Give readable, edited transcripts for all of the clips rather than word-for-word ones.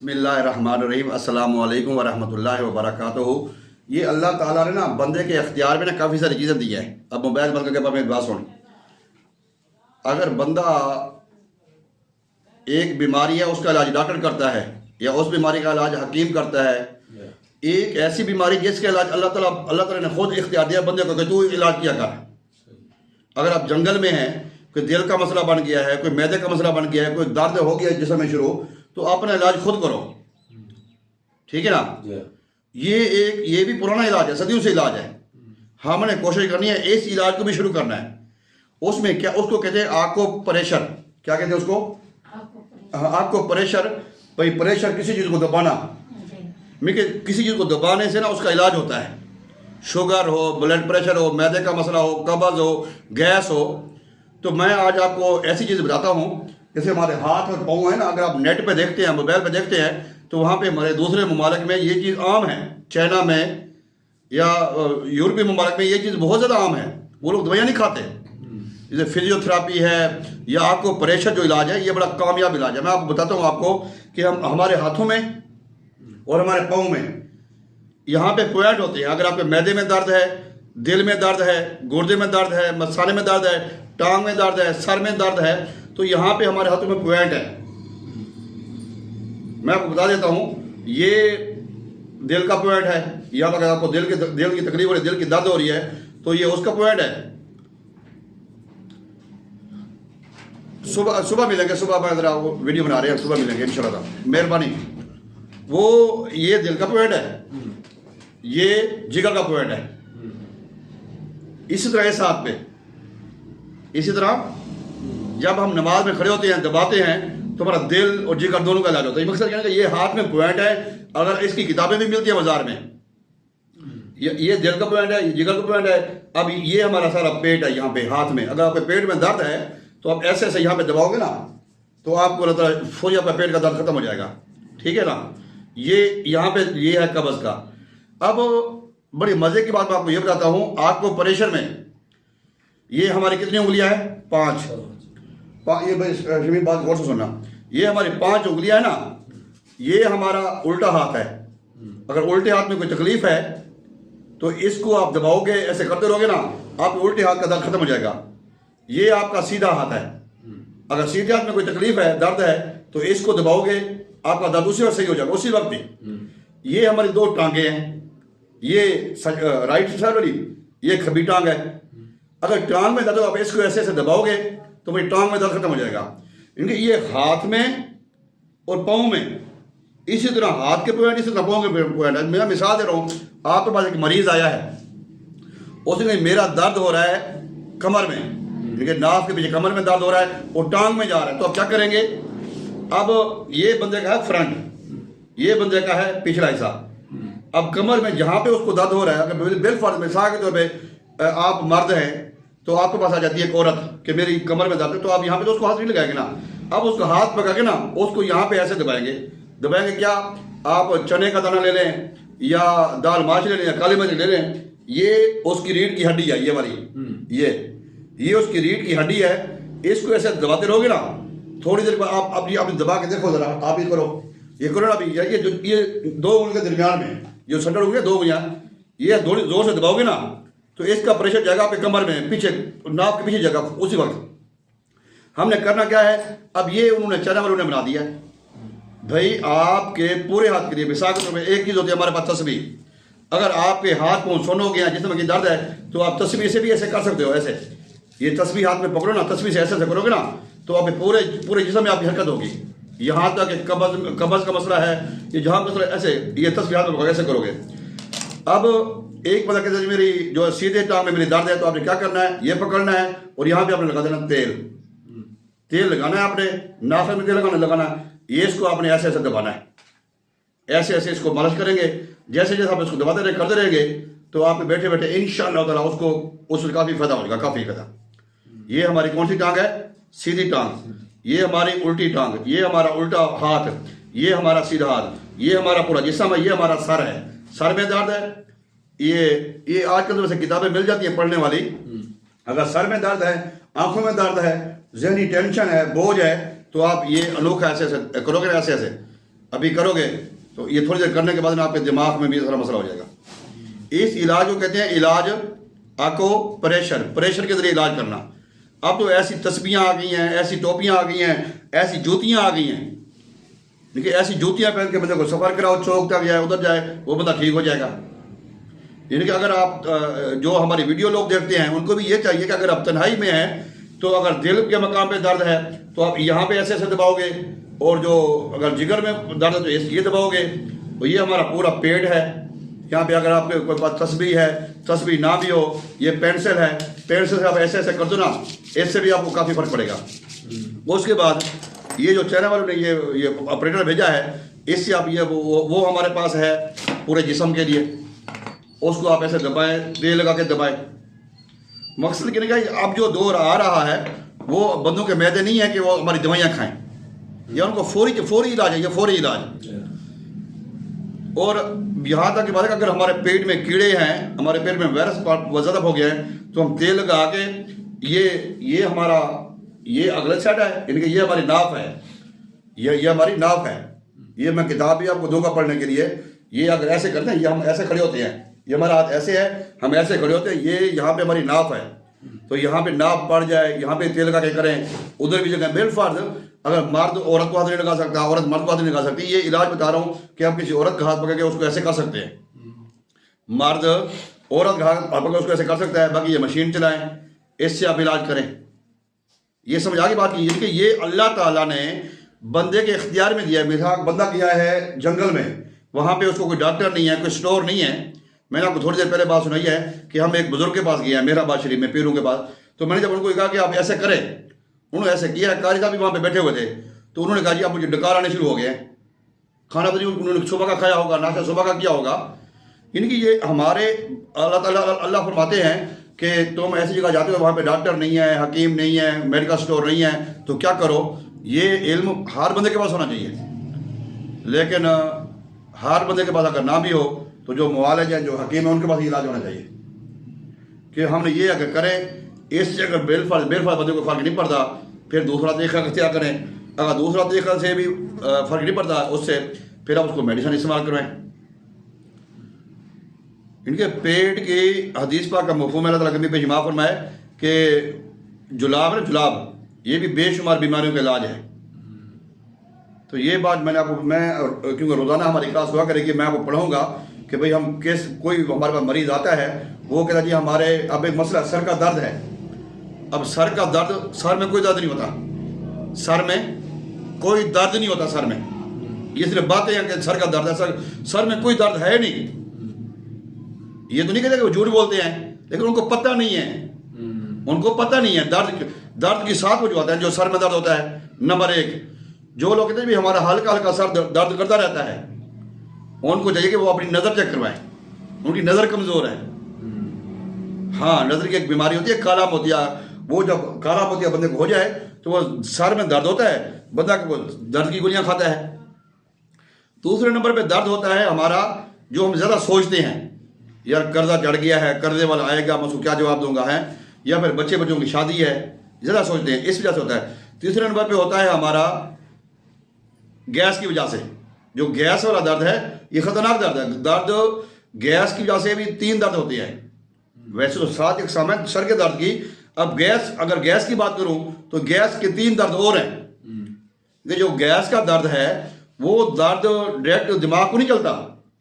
बिस्मिल्लाहिर्रहमानिर्रहीम अस्सलामु अलैकुम वरहमतुल्लाहि वबरकातुहू। ये अल्लाह ताला ने ना बंदे के अख्तियार में ना काफ़ी सारी चीज़ें दी है। अब मोबाइल बंद करके अपनी बात सुन। अगर बंदा एक बीमारी है उसका इलाज डॉक्टर करता है या उस बीमारी का इलाज हकीम करता है, एक ऐसी बीमारी जिसका इलाज अल्लाह ताला ने खुद इख्तियार दिया बंदे को कि तू इलाज किया कर। अगर आप जंगल में हैं, कोई दिल का मसला बन गया है, कोई मैदे का मसला बन गया है, कोई दर्द हो गया जिस्म में शुरू, तो अपना इलाज खुद करो। ठीक है ना। ये भी पुराना इलाज है, सदियों से इलाज है। हमने कोशिश करनी है इस इलाज को भी शुरू करना है। उसमें क्या उसको कहते हैं आको प्रेशर। क्या कहते हैं उसको? आपको प्रेशर। भाई प्रेशर किसी चीज़ को दबाना, किसी चीज़ को दबाने से ना उसका इलाज होता है। शुगर हो, ब्लड प्रेशर हो, मैदे का मसला हो, कब्ज हो, गैस हो। तो मैं आज आपको ऐसी चीज़ बताता हूँ जैसे हमारे हाथ और पाँव है ना, अगर आप नेट पे देखते हैं, मोबाइल पे देखते हैं, तो वहाँ पे हमारे दूसरे ममालिक में ये चीज़ आम है। चाइना में या यूरोपीय ममालिक में ये चीज़ बहुत ज़्यादा आम है। वो लोग दवाइयाँ नहीं खाते। जैसे फिजियोथेरापी है या आपको प्रेशर जो इलाज है, ये बड़ा कामयाब इलाज है। मैं आपको बताता हूँ आपको कि हम हमारे हाथों में और हमारे पाँव में यहाँ पे पॉइंट होते हैं। अगर आपके मैदे में दर्द है, दिल में दर्द है, गुर्दे में दर्द है, मसाले में दर्द है, टांग में दर्द है, सर में दर्द है, तो यहाँ पे हमारे हाथों में पॉइंट है। मैं आपको बता देता हूँ, ये दिल का पॉइंट है। यहाँ पर अगर आपको दिल की तकलीफ हो रही है, दिल की दर्द हो रही है, तो ये उसका पॉइंट है। सुबह मिलेंगे, सुबह मैं जरा वो वीडियो बना रहे हैं, सुबह मिलेंगे इंशाल्लाह, मेहरबानी। वो ये दिल का पॉइंट है, ये जिगर का पॉइंट है। इसी तरह इस हाथ पे, इसी तरह जब हम नमाज में खड़े होते हैं, दबाते हैं, तो हमारा दिल और जिगर दोनों का इलाज होता है। मकसद क्या है कि ये हाथ में पॉइंट है। अगर इसकी किताबें भी मिलती हैं बाजार में, ये दिल का पॉइंट है, ये जिगर का पॉइंट है। अब ये हमारा सारा पेट है। यहाँ पे हाथ में अगर आपके पेट में दर्द है, तो आप ऐसे ऐसे यहाँ पे दबाओगे ना, तो आपको लगता है फौरी आपका पेट का दर्द खत्म हो जाएगा। ठीक है ना। ये यहाँ पे ये है कब्ज का। अब बड़ी मजे की बात मैं आपको ये बताता हूँ, आपको प्रेशर में ये हमारी कितनी उंगलियां हैं? 5। ये भाई बात गौर से सुनना, ये हमारी 5 उंगलियां है ना, ये हमारा उल्टा हाथ है। अगर उल्टे हाथ में कोई तकलीफ है तो इसको आप दबाओगे, ऐसे करते रहोगे ना, आपके उल्टे हाथ का दर्द खत्म हो जाएगा। ये आपका सीधा हाथ है। अगर सीधे हाथ में कोई तकलीफ है, दर्द है, तो इसको दबाओगे, आपका दर्द उसी वक्त सही हो जाएगा, उसी वक्त ही। ये हमारी 2 टांगे हैं, ये राइट साइड वाली, ये खब्बी टांग है। अगर टांग में दर्द हो, आप इसको ऐसे ऐसे दबाओगे तो मेरी टांग में दर्द खत्म हो जाएगा। इनके ये हाथ में और पाँव में इसी तरह हाथ के पॉइंट, इसी तरह पाँव के पॉइंट है। मैं मिसाल दे रहा हूँ, आपके पास एक मरीज आया है, उसने मेरा दर्द हो रहा है कमर में, देखिए नाक के पीछे कमर में दर्द हो रहा है और टांग में जा रहा है, तो आप क्या करेंगे? अब ये बंदे का है फ्रंट, ये बंदे का है पिछला हिस्सा। अब कमर में जहाँ पे उसको दर्द हो रहा है, अगर बिल्कुल मिसाल के तौर पे आप मर्द हैं, तो आपके पास आ जाती है एक औरत कि मेरी कमर में दर्द है, तो आप यहाँ पे तो उसको हाथ नहीं लगाएंगे ना। अब उसका हाथ पकड़ के ना उसको यहाँ पे ऐसे दबाएंगे। क्या? आप चने का दाना ले लें या दाल माश ले लें या काली मिर्च ले लें, ये उसकी रीढ़ की हड्डी है, ये वाली, ये उसकी रीढ़ की हड्डी है। इसको ऐसे दबाते रहोगे ना, थोड़ी देर बाद आप दबा के देखो जरा, आप ये करो ना। अभी ये 2 उंगली के दरमियान में जो सेंटर उंगली 2 उंगलियां, ये थोड़ी जोर से दबाओगे ना, तो इसका प्रेशर जाएगा आपके कमर में, पीछे नाक के पीछे जाएगा उसी वक्त। हमने करना क्या है? अब ये उन्होंने चाइना वालों ने बना दिया भाई आपके पूरे हाथ के लिए। मिसाल के तौर पर एक चीज़ होती है हमारे पास तस्बीह। अगर आपके हाथ पाँव सुन हो गया, जिसमें कि दर्द है, तो आप तस्बीह से भी ऐसे कर सकते हो। ऐसे ये तस्बीह हाथ में पकड़ो ना, तस्बीह से ऐसे ऐसे करोगे ना, तो आप पूरे जिस्म में आपकी हरकत होगी। यहाँ तक कब्ज का मसला है, ये जहाँ मसला ऐसे, ये तस्बीह हाथ में ऐसे करोगे। अब एक पता कहते मेरी जो सीधे टांग में मेरी दर्द है, तो आपने क्या करना है? ये पकड़ना है और यहाँ पे आपने लगा देना तेल लगाना है। आपने नाक में तेल लगाना है। ये इसको आपने ऐसे ऐसे दबाना है, ऐसे ऐसे इसको मालिश करेंगे। जैसे जैसे आप इसको दबाते रहे, करते रहेंगे, तो आप बैठे बैठे इंशाअल्लाह ताला उससे काफ़ी फायदा होगा, काफ़ी फायदा। ये हमारी कौन सी टांग है? सीधी टांग। ये हमारी उल्टी टांग, ये हमारा उल्टा हाथ, ये हमारा सीधा हाथ, ये हमारा पूरा जिस्म है, ये हमारा सर है। सर में दर्द है, ये आजकल तो किताबें मिल जाती हैं पढ़ने वाली। अगर सर में दर्द है, आंखों में दर्द है, जहनी टेंशन है, बोझ है, तो आप ये अनोखा ऐसे ऐसे करोगे, ऐसे ऐसे अभी करोगे तो ये थोड़ी देर करने के बाद ना आपके दिमाग में भी सारा मसला हो जाएगा। इस इलाज को कहते हैं इलाज आको प्रेशर के जरिए इलाज करना। अब तो ऐसी तस्बीहां आ गई हैं, ऐसी टोपियां आ गई हैं, ऐसी जूतियां आ गई हैं। देखिए ऐसी जूतियां पहन के बंदे को सफ़र कराओ, चौक तक जाए, उधर जाए, वो बंदा ठीक हो जाएगा। यानी कि अगर आप जो हमारी वीडियो लोग देखते हैं उनको भी ये चाहिए कि अगर आप तन्हाई में हैं तो अगर दिल के मकाम पे दर्द है तो आप यहाँ पे ऐसे ऐसे दबाओगे, और जो अगर जिगर में दर्द है तो ये दबाओगे। तो ये हमारा पूरा पेट है। यहाँ पे अगर आपके कोई पास तस्बीह है, तस्बीह ना भी हो, ये पेंसिल है, पेंसिल से आप ऐसे ऐसे कर दो ना, इससे भी आपको काफ़ी फर्क पड़ेगा। उसके बाद ये जो चाइना वालों ने ये ऑपरेटर भेजा है, इससे आप ये वो हमारे पास है पूरे जिस्म के लिए, उसको आप ऐसे दबाएं, तेल लगा के दबाएं। मकसद कहने का अब जो दौर आ रहा है वो बंदों के मैदे नहीं है कि वो हमारी दवाइयाँ खाएं, या उनको फौरी इलाज है, ये फौरी इलाज। और यहाँ तक की बात है कि अगर हमारे पेट में कीड़े हैं, हमारे पेट में वायरस ज़्यादा हो गया है, तो हम तेल लगा के ये हमारा ये अगला साइड है, यानी कि ये हमारी नाफ है, ये हमारी नाफ है। ये मैं किताब भी आपको दूंगा पढ़ने के लिए। ये अगर ऐसे करते हैं, ये हम ऐसे खड़े होते हैं, ये हमारा हाथ ऐसे है, हम ऐसे खड़े होते हैं, ये यहाँ पे हमारी नाफ है। तो यहाँ पे नाप पड़ जाए, यहाँ पे तेल लगा के करें, उधर भी जगह बिलफर्ज अगर मर्द औरत को हाथ नहीं लगा सकता, औरत मर्द को हाथ नहीं लगा सकती। ये इलाज बता रहा हूँ कि आप किसी औरत का हाथ पकड़ के उसको ऐसे कर सकते हैं, मर्द औरत का हाथ पकड़ के उसको ऐसे कर सकता है। बाकी ये मशीन चलाएं, इससे आप इलाज करें। ये समझ आ गई बात की कि ये अल्लाह ताला ने बंदे के इख्तियार में दिया है। मिसाल बंदा गया है जंगल में, वहाँ पे उसको कोई डॉक्टर नहीं है, कोई स्टोर नहीं है। मैंने आपको थोड़ी देर पहले बात सुनाई है कि हम एक बुजुर्ग के पास गए हैं मेहराबाद शरीफ में, पीरों के पास। तो मैंने जब उनको कहा कि आप ऐसे करें, उन्होंने ऐसे किया। कारी साहब भी वहाँ पे बैठे हुए थे, तो उन्होंने कहा जी अब मुझे डकार आने शुरू हो गए। खाना तो नहीं उन्होंने सुबह का खाया होगा, नाश्ता सुबह का किया होगा। इनकी ये हमारे अल्लाह फरमाते हैं कि तुम ऐसी जगह जाते हो वहाँ पे डॉक्टर नहीं है, हकीम नहीं है, मेडिकल स्टोर नहीं है, तो क्या करो, ये इल्म हर बंदे के पास होना चाहिए। लेकिन हर बंदे के पास अगर ना भी हो तो जो मुआलिज हैं, जो हकीम है, उनके पास इलाज होना चाहिए। कि हमने ये अगर करें, इससे अगर बेलफाल बंदे को फ़र्क नहीं पड़ता, फिर दूसरा तरीका इख्तियार करें। अगर दूसरा तरीका से भी फ़र्क नहीं पड़ता उससे, फिर आप उसको मेडिसिन इस्तेमाल करवाएं। इनके पेट की हदीस पाक का मफ़हूम अल्लाह ताला कभी पे जमा फरमाए कि जुलाब है, जुलाब ये भी बेशुमार बीमारियों का इलाज है। तो ये बात मैंने आपको, मैं क्योंकि रोज़ाना हमारी क्लास हुआ करेगी, मैं आपको पढ़ाऊँगा कि भाई हम कोई हमारे पास मरीज़ आता है, वो कहता जी हमारे अब एक मसला सर का दर्द है। अब सर का दर्द, सर में कोई दर्द नहीं होता, सर में कोई दर्द नहीं होता। सर में ये सिर्फ बातें हैं कि सर का दर्द है, सर में कोई दर्द है नहीं। ये तो नहीं कहते कि वो झूठ बोलते हैं, लेकिन उनको पता नहीं है, उनको पता नहीं है दर्द की साथ वजह होता है जो सर में दर्द होता है। नंबर एक, जो लोग कहते हैं भी हमारा हल्का हल्का सर दर्द करता रहता है, उनको चाहिए कि वो अपनी नज़र चेक करवाएं, उनकी नज़र कमज़ोर है। हाँ, नज़र की एक बीमारी होती है काला मोतिया। वो जब काला मोतिया बंदे को हो जाए तो वो सर में दर्द होता है, बंदा वो दर्द की गोलियां खाता है। दूसरे नंबर पे दर्द होता है हमारा जो हम ज़्यादा सोचते हैं, यार कर्जा चढ़ गया है, कर्जे वाला आएगा, मैं उसको क्या जवाब दूंगा है, या फिर बच्चों की शादी है, ज़्यादा सोचते हैं, इस वजह से होता है। तीसरे नंबर पे होता है हमारा गैस की वजह से। जो गैस वाला दर्द है ये ख़तरनाक दर्द है। दर्द गैस की वजह से भी 3 दर्द होते हैं। वैसे तो 7 इकसाम है सर के दर्द की। अब अगर गैस की बात करूं तो गैस के 3 दर्द और हैं। जो गैस का दर्द है वो दर्द डायरेक्ट दिमाग को नहीं चलता।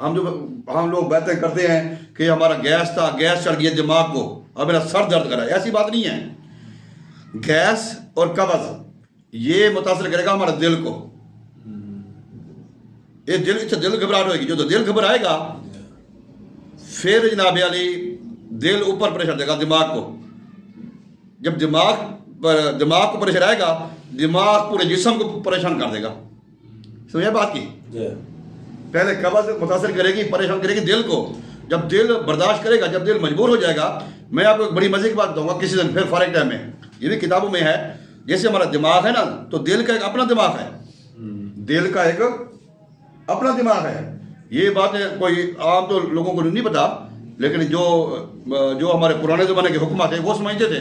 हम लोग बातें करते हैं कि हमारा गैस था, गैस चढ़ गई दिमाग को, अब मेरा सर दर्द कर रहा है, ऐसी बात नहीं है। गैस और कब्ज ये मुतासर करेगा हमारे दिल को। ये दिल घबराहट होगी, जो तो दिल घबराएगा फिर जनाब अली दिल ऊपर प्रेशर देगा दिमाग को। जब दिमाग को प्रेशर आएगा, दिमाग पूरे जिस्म को परेशान कर देगा। समझे बात की? पहले कब्ज मुतासर करेगी, परेशान करेगी दिल को। जब दिल बर्दाश्त करेगा, जब दिल मजबूर हो जाएगा, मैं आपको एक बड़ी मजे की बात बताऊंगा किसी दिन फिर फारिग टाइम में, ये भी किताबों में है। जैसे हमारा दिमाग है ना, तो दिल का एक अपना दिमाग है, दिल का एक अपना दिमाग है। ये बातें कोई आम तो लोगों को नहीं पता, लेकिन जो हमारे पुराने ज़माने के हुक्म थे वो समझते थे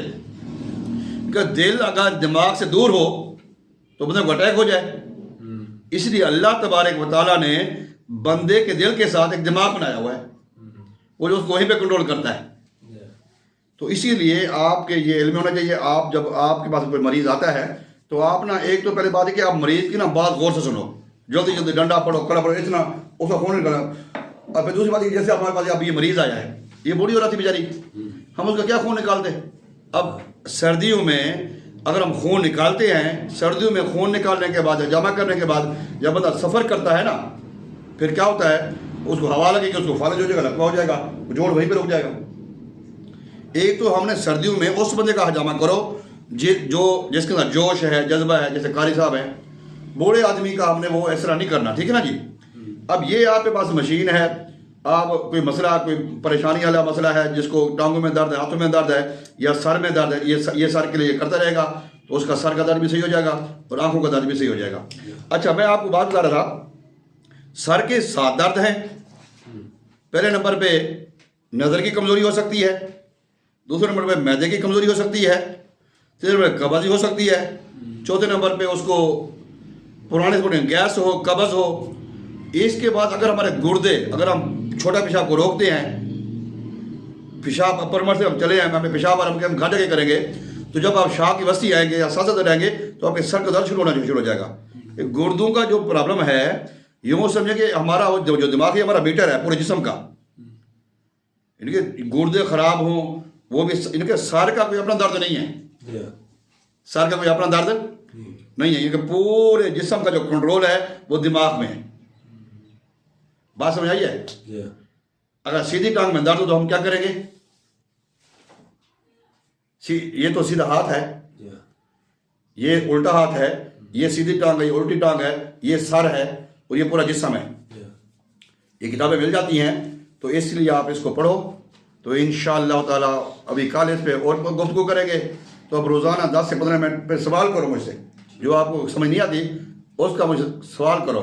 कि दिल अगर दिमाग से दूर हो तो बंदे को अटैक हो जाए। इसलिए अल्लाह तबारक व तआला ने बंदे के दिल के साथ एक दिमाग बनाया हुआ है, वो जो उसको वहीं पे कंट्रोल करता है। तो इसीलिए आपके ये इल्म होना चाहिए। आप जब आपके पास कोई मरीज़ आता है तो आप ना, एक तो पहले बात है कि आप मरीज़ की ना बात गौर से सुनो, जल्दी जल्दी डंडा पढ़ो, कड़ा पढ़ो, इतना उसका खून निकाला। और फिर दूसरी बात है, जैसे हमारे पास अब ये मरीज़ आया है, ये बूढ़ी हो रही थी बेचारी, हम उसका क्या खून निकालते। अब सर्दियों में अगर हम खून निकालते हैं, सर्दियों में खून निकालने के बाद, जमा करने के बाद जब बंदा सफ़र करता है ना, फिर क्या होता है, उसको हवा लगेगी, उसको फालज हो जाएगा, लकवा हो जाएगा, जोड़ वहीं पर रुक जाएगा। एक तो हमने सर्दियों में उस बंदे का हजामा करो जो जिसके अंदर जोश है, जज्बा है, जैसे कारी साहब हैं, बूढ़े आदमी का हमने वो ऐसा नहीं करना, ठीक है ना जी। अब ये आपके पास मशीन है, आप कोई मसला, कोई परेशानी वाला मसला है, जिसको टांगों में दर्द है, हाथों में दर्द है या सर में दर्द है, ये सर के लिए करता रहेगा तो उसका सर का दर्द भी सही हो जाएगा और आंखों का दर्द भी सही हो जाएगा। अच्छा, मैं आपको बात बता रहा था, सर के 7 दर्द हैं। पहले नंबर पे नज़र की कमज़ोरी हो सकती है, दूसरे नंबर पे मैदे की कमज़ोरी हो सकती है, तीसरे नंबर पे कब्ज़ हो सकती है, चौथे नंबर पे उसको पुराने गैस हो, कब्ज़ हो। इसके बाद अगर हमारे गुर्दे, अगर हम छोटा पेशाब को रोकते हैं, पेशाब अपर मर से हम चले आए, हमें पेशाब और हम घाटे के करेंगे, तो जब आप शाह की बस्ती आएंगे या साथ रहेंगे तो आपके सर का दर्द शुरू होना शुरू हो जाएगा। गुर्दों का जो प्रॉब्लम है, यूँ समझे कि हमारा जो दिमाग है, हमारा मीटर है पूरे जिस्म का, इनके गुर्दे खराब हों, वो भी, इनके सर का कोई अपना दर्द नहीं है, सर का कोई अपना दर्द नहीं है, इनके पूरे जिस्म का जो कंट्रोल है वो दिमाग में है। बात समझ आई है। अगर सीधी टांग में दर्द हो तो हम क्या करेंगे, ये तो सीधा हाथ है, ये उल्टा हाथ है, ये सीधी टांग है, ये उल्टी टांग है, ये सर है और ये पूरा जिस्म है। ये किताबें मिल जाती हैं, तो इसलिए आप इसको पढ़ो। तो इंशाअल्लाह ताला अभी कल इस पे और गुफ्तगू करेंगे। तो अब रोज़ाना 10 से 15 मिनट पे सवाल करो मुझसे, जो आपको समझ नहीं आती उसका मुझे सवाल करो।